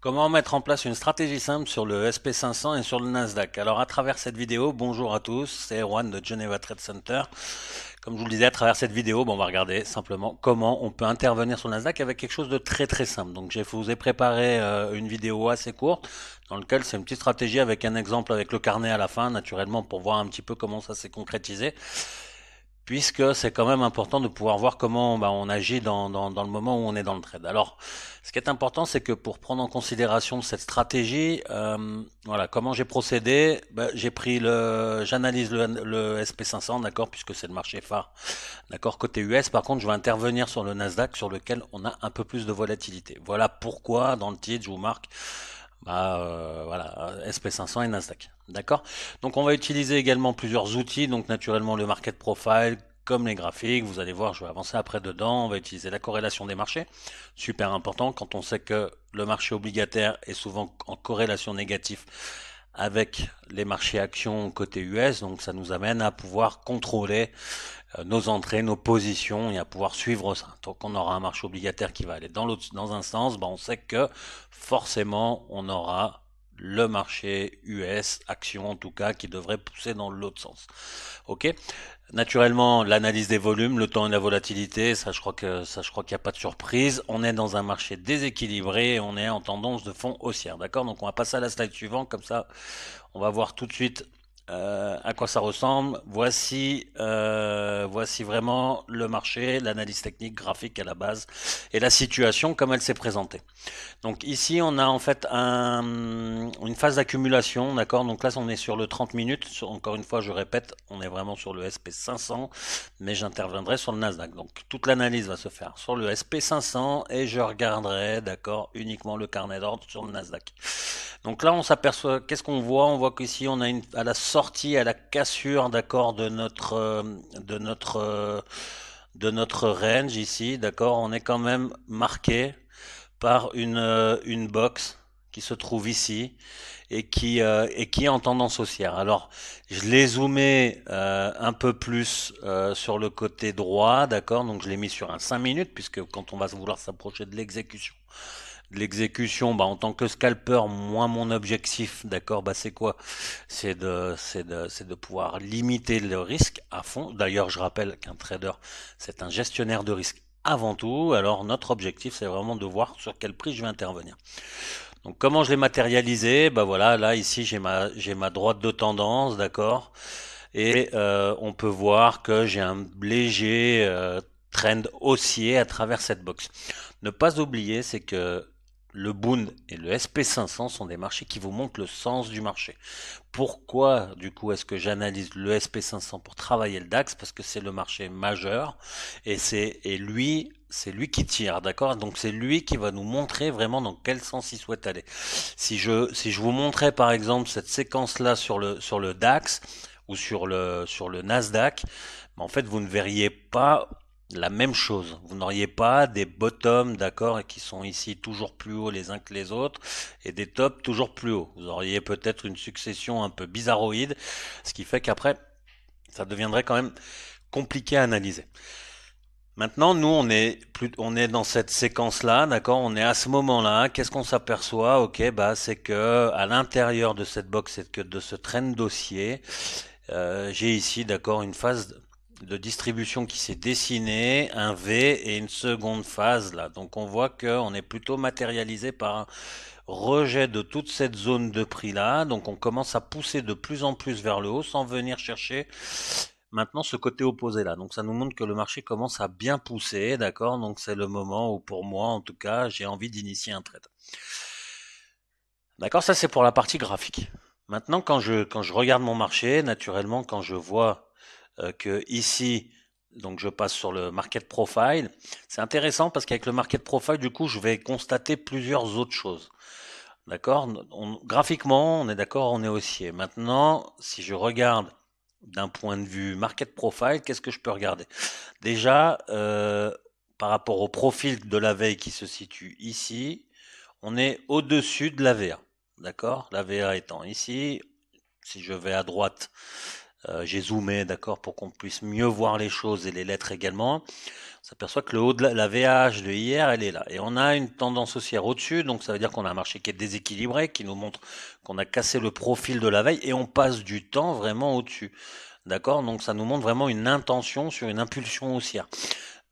Comment mettre en place une stratégie simple sur le SP500 et sur le Nasdaq? Alors à travers cette vidéo, bonjour à tous, c'est Erwan de Geneva Trade Center. Comme je vous le disais, à travers cette vidéo, on va regarder simplement comment on peut intervenir sur le Nasdaq avec quelque chose de très très simple. Donc je vous ai préparé une vidéo assez courte dans laquelle c'est une petite stratégie avec un exemple avec le carnet à la fin, naturellement pour voir un petit peu comment ça s'est concrétisé, puisque c'est quand même important de pouvoir voir comment on agit dans le moment où on est dans le trade. Alors, ce qui est important, c'est que pour prendre en considération cette stratégie, voilà, comment j'ai procédé, j'analyse le SP500, d'accord, puisque c'est le marché phare, d'accord, côté US. Par contre, je vais intervenir sur le Nasdaq, sur lequel on a un peu plus de volatilité. Voilà pourquoi, dans le titre, je vous marque voilà, SP500 et Nasdaq. D'accord. Donc on va utiliser également plusieurs outils, donc naturellement le market profile, comme les graphiques, vous allez voir, je vais avancer après dedans, on va utiliser la corrélation des marchés, super important quand on sait que le marché obligataire est souvent en corrélation négative avec les marchés actions côté US, donc ça nous amène à pouvoir contrôler nos entrées, nos positions et à pouvoir suivre ça. Donc on aura un marché obligataire qui va aller dans un sens, on sait que forcément on aura le marché US, action en tout cas, qui devrait pousser dans l'autre sens. Ok. Naturellement, l'analyse des volumes, le temps et la volatilité, ça je crois qu'il n'y a pas de surprise. On est dans un marché déséquilibré et on est en tendance de fond haussière. D'accord? Donc on va passer à la slide suivante, comme ça on va voir tout de suite à quoi ça ressemble. Voici vraiment le marché, l'analyse technique, graphique à la base et la situation comme elle s'est présentée. Donc ici, on a en fait une phase d'accumulation, d'accord? Donc là, on est sur le 30 minutes. Encore une fois, je répète, on est vraiment sur le SP500, mais j'interviendrai sur le Nasdaq. Donc toute l'analyse va se faire sur le SP500 et je regarderai, d'accord, uniquement le carnet d'ordre sur le Nasdaq. Donc là, on s'aperçoit, qu'est-ce qu'on voit? On voit qu'ici, on a à la sortie, à la cassure, d'accord, de notre range ici, d'accord, on est quand même marqué par une box qui se trouve ici et qui est en tendance haussière. Alors, je l'ai zoomé un peu plus sur le côté droit, d'accord? Donc, je l'ai mis sur un 5 minutes, puisque quand on va vouloir s'approcher de l'exécution, en tant que scalper, moi mon objectif, d'accord, c'est quoi? C'est de pouvoir limiter le risque à fond. D'ailleurs, je rappelle qu'un trader, c'est un gestionnaire de risque avant tout. Alors notre objectif, c'est vraiment de voir sur quel prix je vais intervenir. Donc comment je l'ai matérialisé? Voilà, là ici j'ai ma droite de tendance, d'accord, et on peut voir que j'ai un léger trend haussier à travers cette box. Ne pas oublier, c'est que le Bund et le SP500 sont des marchés qui vous montrent le sens du marché. Pourquoi, du coup, est-ce que j'analyse le SP500 pour travailler le DAX? Parce que c'est le marché majeur c'est lui qui tire, d'accord? Donc c'est lui qui va nous montrer vraiment dans quel sens il souhaite aller. Si je vous montrais par exemple cette séquence-là sur le DAX ou sur le Nasdaq, en fait, vous ne verriez pas la même chose. Vous n'auriez pas des bottoms, d'accord, et qui sont ici toujours plus hauts les uns que les autres, et des tops toujours plus hauts. Vous auriez peut-être une succession un peu bizarroïde, ce qui fait qu'après, ça deviendrait quand même compliqué à analyser. Maintenant, nous, on est dans cette séquence-là, d'accord? On est à ce moment-là. Qu'est-ce qu'on s'aperçoit? Ok, c'est que à l'intérieur de cette box, c'est que de ce trend dossier, j'ai ici, d'accord, une phase de distribution qui s'est dessinée, un V et une seconde phase là. Donc on voit qu'on est plutôt matérialisé par un rejet de toute cette zone de prix là. Donc on commence à pousser de plus en plus vers le haut sans venir chercher maintenant ce côté opposé là. Donc ça nous montre que le marché commence à bien pousser, d'accord? Donc c'est le moment où pour moi en tout cas j'ai envie d'initier un trade. D'accord, ça c'est pour la partie graphique. Maintenant quand je regarde mon marché, naturellement quand je vois que ici, donc je passe sur le market profile. C'est intéressant parce qu'avec le market profile, du coup, je vais constater plusieurs autres choses. D'accord? Graphiquement, on est d'accord, on est haussier. Maintenant, si je regarde d'un point de vue market profile, qu'est-ce que je peux regarder? Déjà, par rapport au profil de la veille qui se situe ici, on est au-dessus de la VA. D'accord? La VA étant ici, si je vais à droite, J'ai zoomé, d'accord, pour qu'on puisse mieux voir les choses et les lettres également. On s'aperçoit que le haut de la VH de hier, elle est là. Et on a une tendance haussière au-dessus, donc ça veut dire qu'on a un marché qui est déséquilibré, qui nous montre qu'on a cassé le profil de la veille et on passe du temps vraiment au-dessus. D'accord? Donc ça nous montre vraiment une intention sur une impulsion haussière.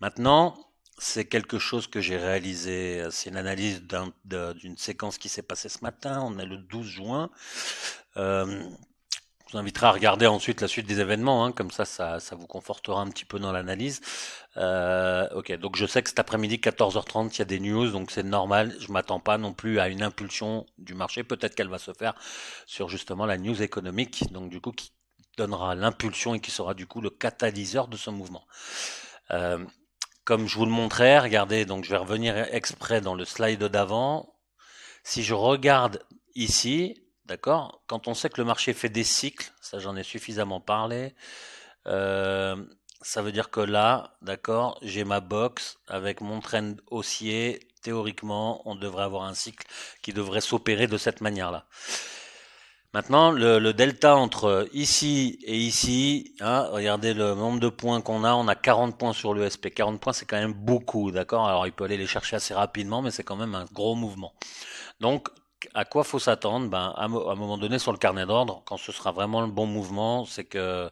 Maintenant, c'est quelque chose que j'ai réalisé, c'est une analyse d'une séquence qui s'est passée ce matin, on est le 12 juin. Euh, je vous inviterai à regarder ensuite la suite des événements, hein, comme ça vous confortera un petit peu dans l'analyse. Ok, donc je sais que cet après-midi, 14h30, il y a des news, donc c'est normal. Je m'attends pas non plus à une impulsion du marché. Peut-être qu'elle va se faire sur justement la news économique, donc du coup qui donnera l'impulsion et qui sera du coup le catalyseur de ce mouvement. Euh, Comme je vous le montrais, regardez, donc je vais revenir exprès dans le slide d'avant. Si je regarde ici, d'accord, quand on sait que le marché fait des cycles, ça j'en ai suffisamment parlé, euh, ça veut dire que là, d'accord, j'ai ma box avec mon trend haussier. Théoriquement, on devrait avoir un cycle qui devrait s'opérer de cette manière-là. Maintenant, le delta entre ici et ici, hein, regardez le nombre de points qu'on a. On a 40 points sur l'USP. 40 points, c'est quand même beaucoup, d'accord? Alors, il peut aller les chercher assez rapidement, mais c'est quand même un gros mouvement. Donc, à quoi faut s'attendre? Ben, à un moment donné, sur le carnet d'ordre, quand ce sera vraiment le bon mouvement, c'est que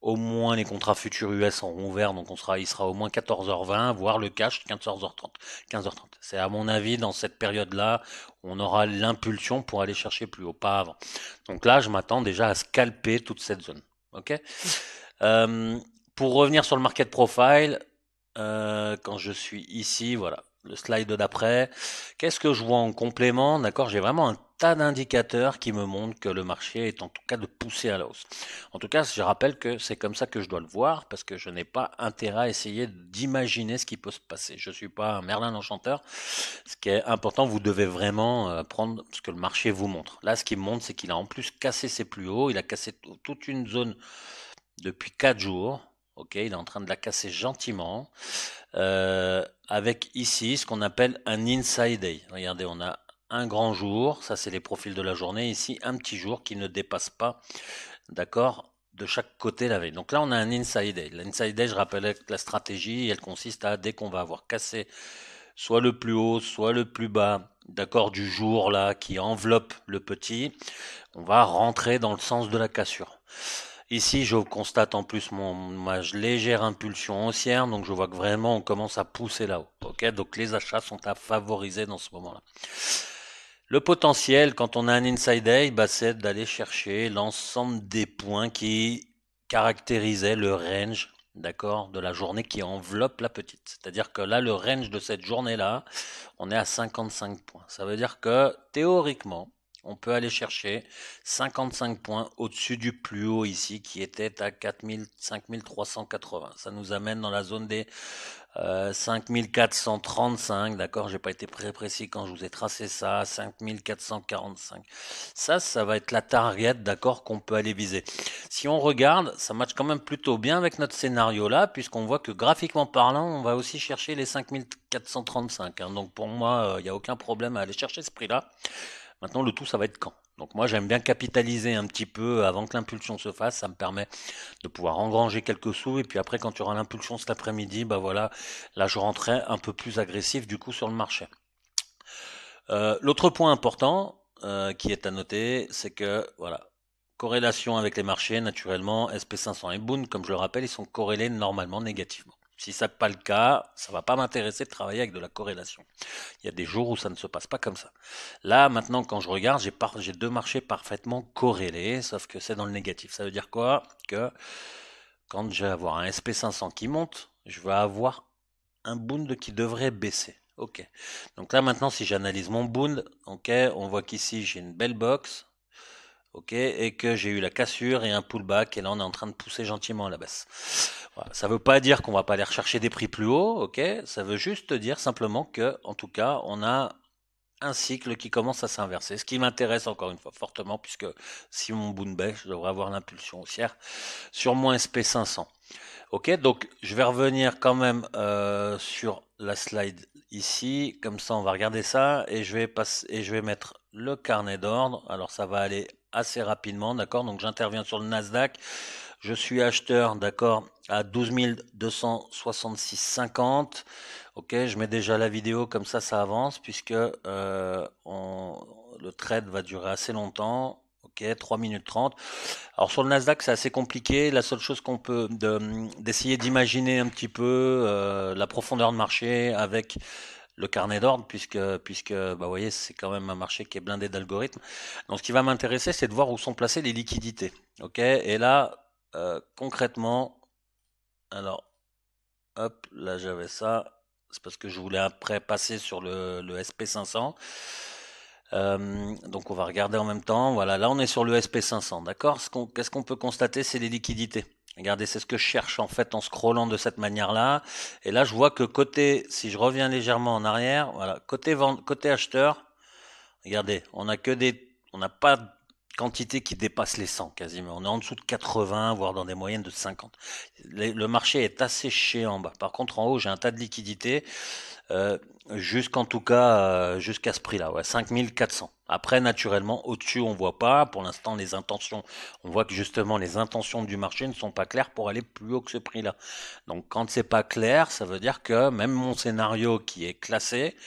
au moins les contrats futurs US seront ouverts, donc il sera au moins 14h20, voire le cash 15h30. 15h30. C'est à mon avis dans cette période-là, on aura l'impulsion pour aller chercher plus haut, pas avant. Donc là, je m'attends déjà à scalper toute cette zone. Ok. Euh, pour revenir sur le market profile, quand je suis ici, voilà, le slide d'après. Qu'est-ce que je vois en complément? D'accord, j'ai vraiment un tas d'indicateurs qui me montrent que le marché est en tout cas de pousser à la hausse. En tout cas, je rappelle que c'est comme ça que je dois le voir parce que je n'ai pas intérêt à essayer d'imaginer ce qui peut se passer. Je suis pas un Merlin l'Enchanteur. Ce qui est important, vous devez vraiment prendre ce que le marché vous montre. Là, ce qu'il me montre, c'est qu'il a en plus cassé ses plus hauts. Il a cassé toute une zone depuis 4 jours. Ok, il est en train de la casser gentiment. Avec ici ce qu'on appelle un inside day. Regardez, on a un grand jour, ça c'est les profils de la journée. Ici, un petit jour qui ne dépasse pas, d'accord, de chaque côté la veille. Donc là, on a un inside day. L'inside day, je rappelle que la stratégie, elle consiste à, dès qu'on va avoir cassé soit le plus haut, soit le plus bas, d'accord, du jour là, qui enveloppe le petit, on va rentrer dans le sens de la cassure. Ici, je constate en plus ma légère impulsion haussière, donc je vois que vraiment on commence à pousser là-haut. Ok, donc les achats sont à favoriser dans ce moment-là. Le potentiel, quand on a un inside day, bah, c'est d'aller chercher l'ensemble des points qui caractérisaient le range, d'accord, de la journée qui enveloppe la petite. C'est-à-dire que là, le range de cette journée-là, on est à 55 points. Ça veut dire que théoriquement, on peut aller chercher 55 points au-dessus du plus haut ici, qui était à 4000, 5380. Ça nous amène dans la zone des 5435, d'accord, j'ai pas été très précis quand je vous ai tracé ça, 5445. Ça va être la target, d'accord, qu'on peut aller viser. Si on regarde, ça matche quand même plutôt bien avec notre scénario là, puisqu'on voit que graphiquement parlant, on va aussi chercher les 5435. Hein. Donc pour moi, il n'y a aucun problème à aller chercher ce prix-là. Maintenant, le tout, ça va être quand. Donc moi, j'aime bien capitaliser un petit peu avant que l'impulsion se fasse. Ça me permet de pouvoir engranger quelques sous. Et puis après, quand tu auras l'impulsion cet après-midi, bah voilà, là, je rentrerai un peu plus agressif du coup sur le marché. L'autre point important qui est à noter, c'est que voilà, corrélation avec les marchés, naturellement, SP500 et Bund, comme je le rappelle, ils sont corrélés normalement négativement. Si ça n'est pas le cas, ça va pas m'intéresser de travailler avec de la corrélation. Il y a des jours où ça ne se passe pas comme ça. Là, maintenant, quand je regarde, j'ai deux marchés parfaitement corrélés, sauf que c'est dans le négatif. Ça veut dire quoi? Que quand je vais avoir un SP500 qui monte, je vais avoir un Bund qui devrait baisser. Ok. Donc là, maintenant, si j'analyse mon Bund, ok, on voit qu'ici, j'ai une belle box, ok, et que j'ai eu la cassure et un pullback, et là, on est en train de pousser gentiment à la baisse. Voilà. Ça veut pas dire qu'on va pas aller rechercher des prix plus hauts, ok. Ça veut juste dire simplement que, en tout cas, on a un cycle qui commence à s'inverser. Ce qui m'intéresse encore une fois fortement, puisque si mon Bund baisse, je devrais avoir l'impulsion haussière sur mon SP500. Ok, donc je vais revenir quand même sur la slide ici, comme ça on va regarder ça et je vais mettre le carnet d'ordre. Alors ça va aller assez rapidement, d'accord? Donc j'interviens sur le Nasdaq. Je suis acheteur, d'accord, à 12 266,50. Ok, je mets déjà la vidéo comme ça avance puisque le trade va durer assez longtemps. Ok, 3 minutes 30. Alors sur le Nasdaq, c'est assez compliqué. La seule chose qu'on peut d'essayer d'imaginer un petit peu la profondeur de marché avec le carnet d'ordre, puisque bah, vous voyez, c'est quand même un marché qui est blindé d'algorithmes. Donc ce qui va m'intéresser, c'est de voir où sont placées les liquidités. Ok, et là, concrètement, alors, hop, là j'avais ça. C'est parce que je voulais après passer sur le SP500. Donc on va regarder en même temps. Voilà, là on est sur le SP500, d'accord? Qu'est-ce qu'on peut constater? C'est les liquidités. Regardez, c'est ce que je cherche en fait en scrollant de cette manière-là. Et là, je vois que côté, si je reviens légèrement en arrière, voilà, côté acheteur, regardez, on n'a pas de quantité qui dépasse les 100 quasiment. On est en dessous de 80, voire dans des moyennes de 50. Le marché est asséché en bas. Par contre, en haut, j'ai un tas de liquidités. Euh, Jusqu'en tout cas, jusqu'à ce prix-là, ouais, 5400. Après, naturellement, au-dessus, on voit pas. Pour l'instant, les intentions, on voit que justement, les intentions du marché ne sont pas claires pour aller plus haut que ce prix-là. Donc, quand c'est pas clair, ça veut dire que même mon scénario qui est classé,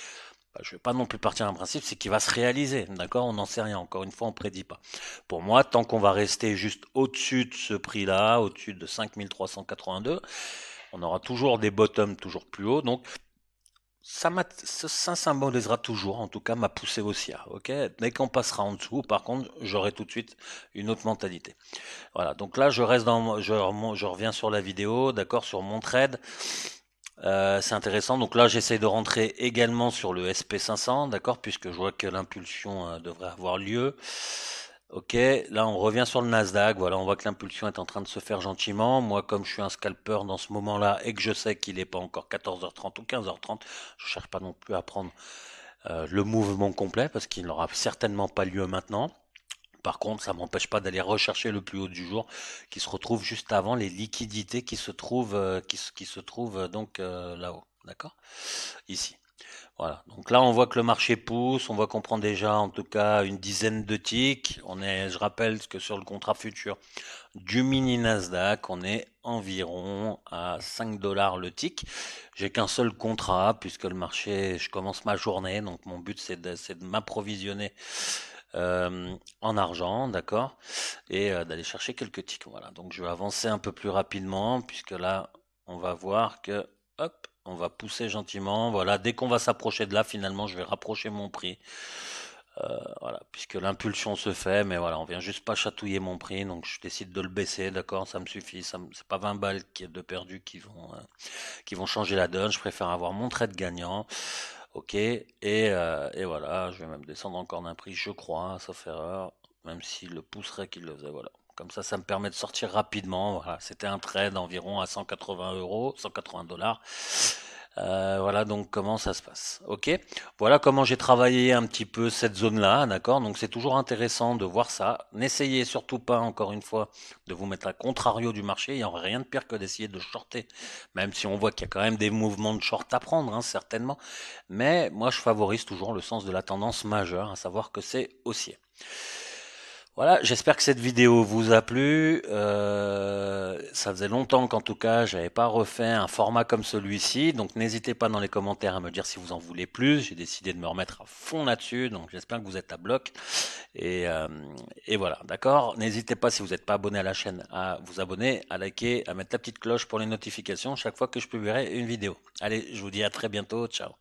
bah, je vais pas non plus partir d'un principe, c'est qu'il va se réaliser. D'accord? On n'en sait rien. Encore une fois, on prédit pas. Pour moi, tant qu'on va rester juste au-dessus de ce prix-là, au-dessus de 5382, on aura toujours des bottoms toujours plus hauts. Donc, ça symbolisera toujours, en tout cas, ma poussée haussière. Ok, dès qu'on passera en dessous, par contre, j'aurai tout de suite une autre mentalité. Voilà. Donc là, je reviens sur la vidéo, d'accord, sur mon trade. C'est intéressant. Donc là, j'essaie de rentrer également sur le SP500, d'accord, puisque je vois que l'impulsion devrait avoir lieu. Ok, là on revient sur le Nasdaq, voilà, on voit que l'impulsion est en train de se faire gentiment. Moi, comme je suis un scalper dans ce moment-là et que je sais qu'il n'est pas encore 14h30 ou 15h30, je cherche pas non plus à prendre le mouvement complet parce qu'il n'aura certainement pas lieu maintenant. Par contre, ça m'empêche pas d'aller rechercher le plus haut du jour qui se retrouve juste avant les liquidités qui se trouvent, qui se trouvent donc là-haut, d'accord? Ici. Voilà. Donc là, on voit que le marché pousse, on voit qu'on prend déjà en tout cas une dizaine de ticks. Je rappelle que sur le contrat futur du mini Nasdaq, on est environ à 5 dollars le tick. J'ai qu'un seul contrat puisque le marché, je commence ma journée, donc mon but c'est de m'approvisionner en argent, d'accord, et d'aller chercher quelques ticks. Voilà. Donc je vais avancer un peu plus rapidement puisque là, on va voir que, hop, on va pousser gentiment. Voilà, dès qu'on va s'approcher de là, finalement, je vais rapprocher mon prix. Voilà, puisque l'impulsion se fait, mais voilà, on vient juste pas chatouiller mon prix, donc je décide de le baisser, d'accord, ça me suffit. C'est pas 20 balles de perdu qui vont changer la donne. Je préfère avoir mon trade gagnant. Ok, et voilà, je vais même descendre encore d'un prix, je crois, sauf erreur, même s'il le pousserait qu'il le faisait, voilà. Comme ça me permet de sortir rapidement. Voilà, c'était un trade environ à 180 euros, 180 dollars. Voilà donc comment ça se passe. Ok, voilà comment j'ai travaillé un petit peu cette zone-là, d'accord. Donc c'est toujours intéressant de voir ça. N'essayez surtout pas, encore une fois, de vous mettre à contrario du marché. Il n'y aurait rien de pire que d'essayer de shorter, même si on voit qu'il y a quand même des mouvements de short à prendre, hein, certainement. Mais moi, je favorise toujours le sens de la tendance majeure, à savoir que c'est haussier. Voilà, j'espère que cette vidéo vous a plu. Ça faisait longtemps qu'en tout cas, j'avais pas refait un format comme celui-ci, donc n'hésitez pas dans les commentaires à me dire si vous en voulez plus. J'ai décidé de me remettre à fond là-dessus, donc j'espère que vous êtes à bloc. Et, euh, et voilà, d'accord. N'hésitez pas si vous n'êtes pas abonné à la chaîne à vous abonner, à liker, à mettre la petite cloche pour les notifications chaque fois que je publierai une vidéo. Allez, je vous dis à très bientôt. Ciao.